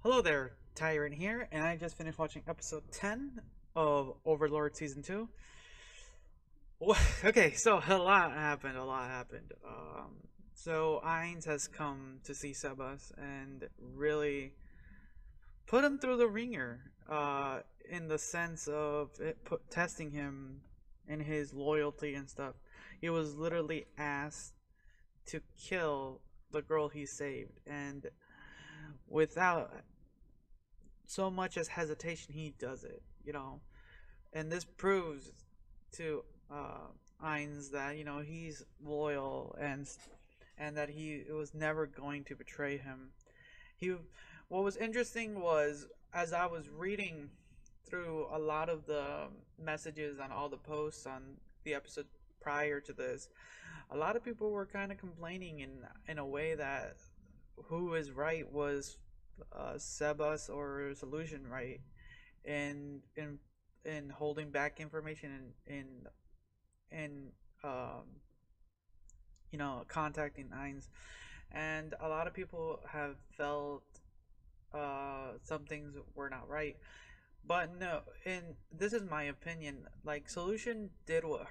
Hello there, Tyrant here, and I just finished watching episode 10 of Overlord Season 2. Okay, so a lot happened. So Ains has come to see Sebas and really put him through the ringer, in the sense of testing him in his loyalty and stuff. He was literally asked to kill the girl he saved, and without so much as hesitation, he does it. And this proves to Ains that he's loyal and that he was never going to betray him. He, what was interesting was as I was reading through a lot of the messages on all the posts on the episode prior to this, a lot of people were kind of complaining in a way that who is right was Sebas or Solution right in holding back information in contacting Ains, and a lot of people have felt some things were not right. But no, and this is my opinion. Like Solution did what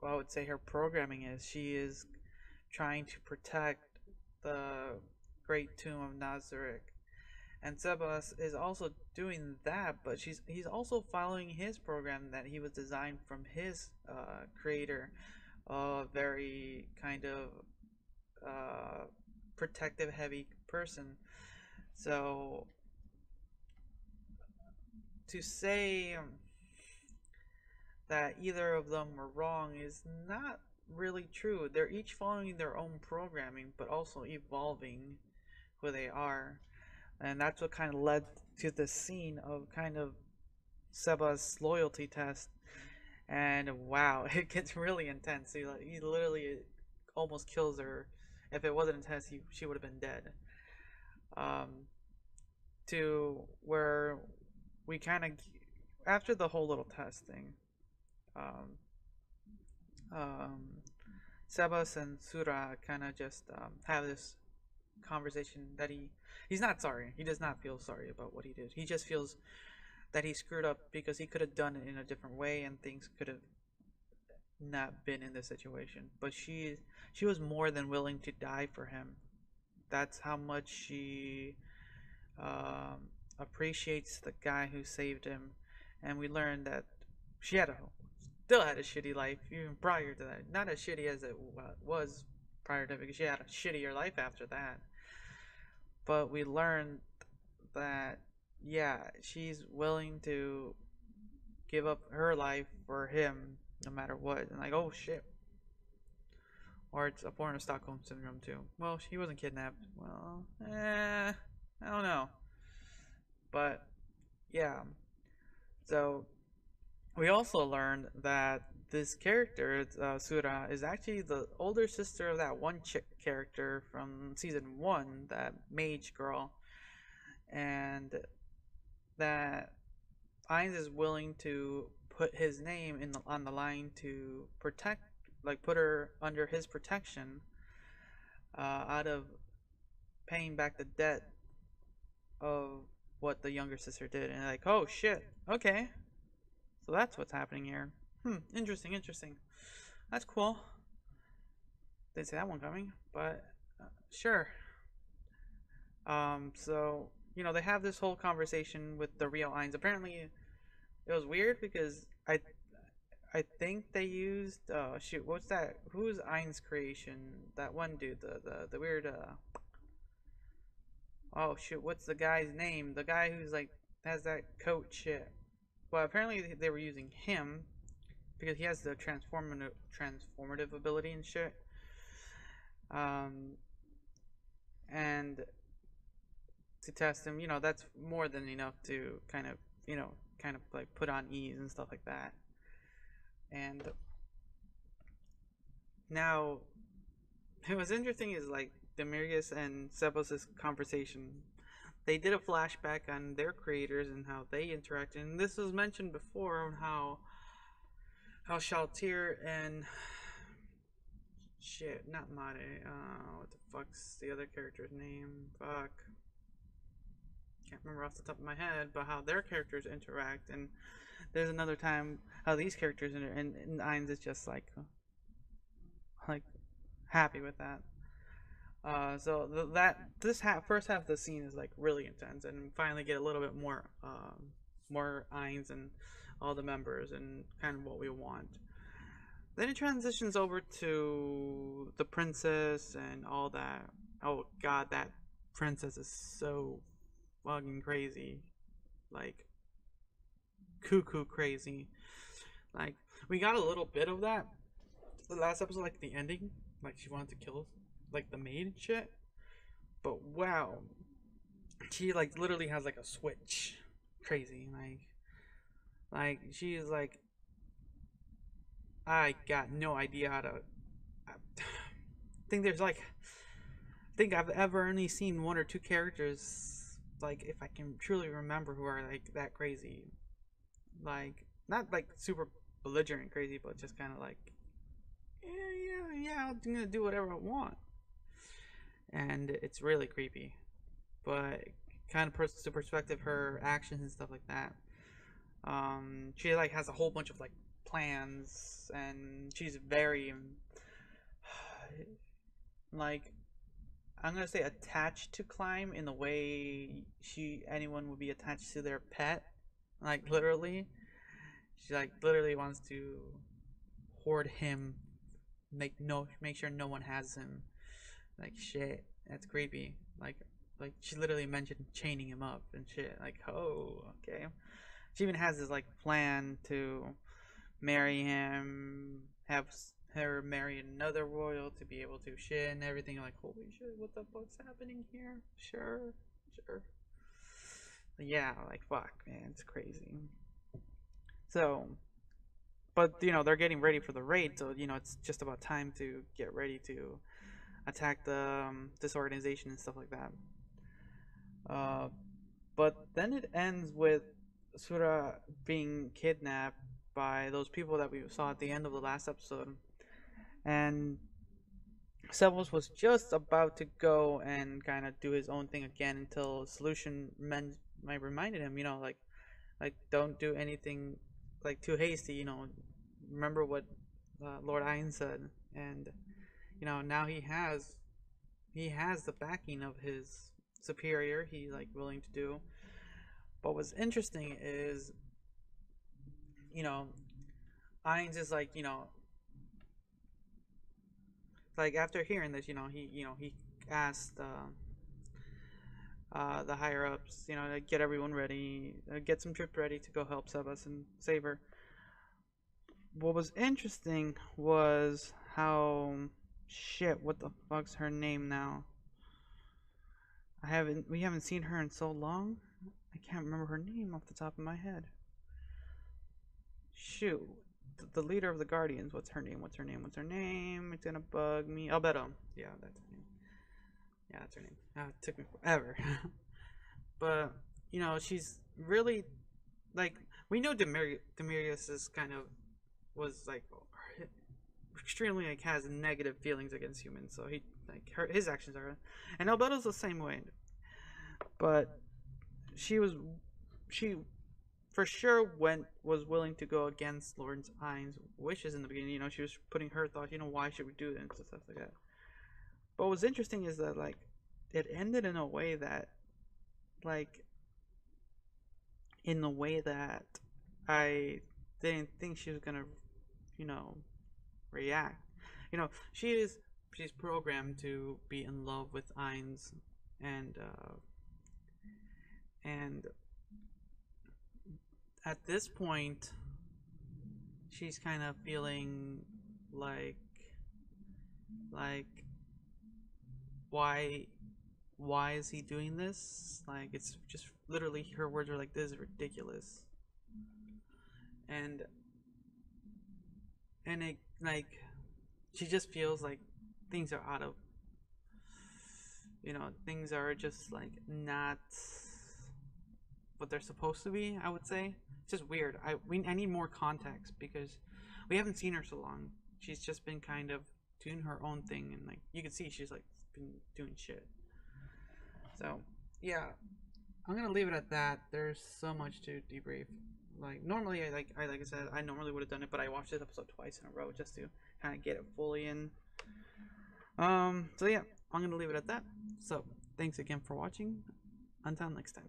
I would say her programming is. She is trying to protect the Great Tomb of Nazareth, and Sebas is also doing that. But he's also following his program that he was designed from his creator, a very kind of protective heavy person. So to say that either of them were wrong is not really true. They're each following their own programming, but also evolving who they are. And that's what kind of led to the scene of kind of Seba's loyalty test. And wow, it gets really intense. He literally almost kills her. If it wasn't intense, she would have been dead. Um, to where we kind of, after the whole little test thing, um, um, Sebas and Sura kind of just have this conversation that he's not sorry. He does not feel sorry about what he did. He just feels that he screwed up because he could have done it in a different way and things could have not been in this situation. But she was more than willing to die for him. That's how much she appreciates the guy who saved him. And we learned that she still had a shitty life even prior to that. Not as shitty as it was prior to it, because she had a shittier life after that. But we learned that yeah, she's willing to give up her life for him no matter what. And like, oh shit. Or it's a form of Stockholm syndrome too. Well, she wasn't kidnapped. Well, I don't know. But yeah. So we also learned that this character, Sura, is actually the older sister of that one chick character from season 1, that mage girl. And that Ains is willing to put his name on the line to protect, like put her under his protection, out of paying back the debt of what the younger sister did. And like, oh shit, okay, so that's what's happening here. Interesting, interesting. That's cool. Didn't see that one coming, but sure. So they have this whole conversation with the real Ains. Apparently, it was weird because I think they used shoot, what's that? Who's Ain's creation? That one dude, the weird oh shoot, what's the guy's name? The guy who's like has that coat shit. Well, apparently they were using him because he has the transformative ability and shit. And to test him, that's more than enough to kind of like put on ease and stuff like that. And now, it was interesting is like Demirgus and Sebas' conversation. They did a flashback on their creators and how they interacted. And this was mentioned before on how Shaltir and shit, not Made. What the fuck's the other character's name? Fuck. can't remember off the top of my head, but how their characters interact, and there's another time how these characters and Ains is just like happy with that. So first half of the scene is like really intense, and finally get a little bit more Ains and all the members and kind of what we want. Then it transitions over to the princess and all that. Oh god, that princess is so fucking crazy, like cuckoo crazy. Like we got a little bit of that the last episode, like the ending, like she wanted to kill like the maid and shit. But wow, she like literally has like a switch, crazy. Like she's like, I got no idea how to. I think there's like, I think I've ever only seen one or two characters, like if I can truly remember, who are like that crazy. Like not like super belligerent crazy, but just kind of like, yeah, I'm gonna do whatever I want, and it's really creepy, but kind of puts into perspective her actions and stuff like that. She like has a whole bunch of like plans, and she's very like, I'm gonna say attached to Climb in the way anyone would be attached to their pet, like literally. She like literally wants to hoard him, make sure no one has him. Like shit, that's creepy. Like she literally mentioned chaining him up and shit. Like, oh, okay. She even has this like plan to marry him, have her marry another royal to be able to shit and everything. Like, holy shit, what the fuck's happening here? Sure. But yeah, like fuck, man, it's crazy. So, but they're getting ready for the raid, so it's just about time to get ready to attack this organization and stuff like that. But then it ends with Sura being kidnapped by those people that we saw at the end of the last episode, and Sebas was just about to go and kind of do his own thing again until Solution reminded him, like don't do anything like too hasty. Remember what Lord Ains said, and now he has the backing of his superior. He's like willing to do. But what's interesting is, Ains is like, like after hearing this, he asked the higher ups, to get everyone ready, get some troops ready to go help Sebas and save her. What was interesting was how what the fuck's her name now? We haven't seen her in so long. I can't remember her name off the top of my head. Shoot. The leader of the Guardians, what's her name? It's gonna bug me. Albedo. Yeah, that's her name. Yeah, that's her name. It took me forever. But, she's really, like, we know Demirius is kind of, was, like, extremely, like, has negative feelings against humans, so his actions are, and Albedo's the same way. But she for sure was willing to go against Lord Ains' wishes in the beginning. She was putting her thoughts, why should we do this and stuff like that. But what's interesting is that, like, it ended in a way that, like, I didn't think she was gonna, react. She's programmed to be in love with Ains, and at this point, she's kind of feeling like why is he doing this? Like, it's just literally, her words are like, this is ridiculous. And it, like, she just feels like things are out of, things are just like not what they're supposed to be, I would say. It's just weird. I need more context, because we haven't seen her so long. She's just been kind of doing her own thing, and like you can see she's like been doing shit. So yeah, I'm gonna leave it at that. There's so much to debrief. Like normally, like I said, I normally would have done it, but I watched this episode twice in a row just to kind of get it fully in. So yeah, I'm gonna leave it at that. So thanks again for watching. Until next time.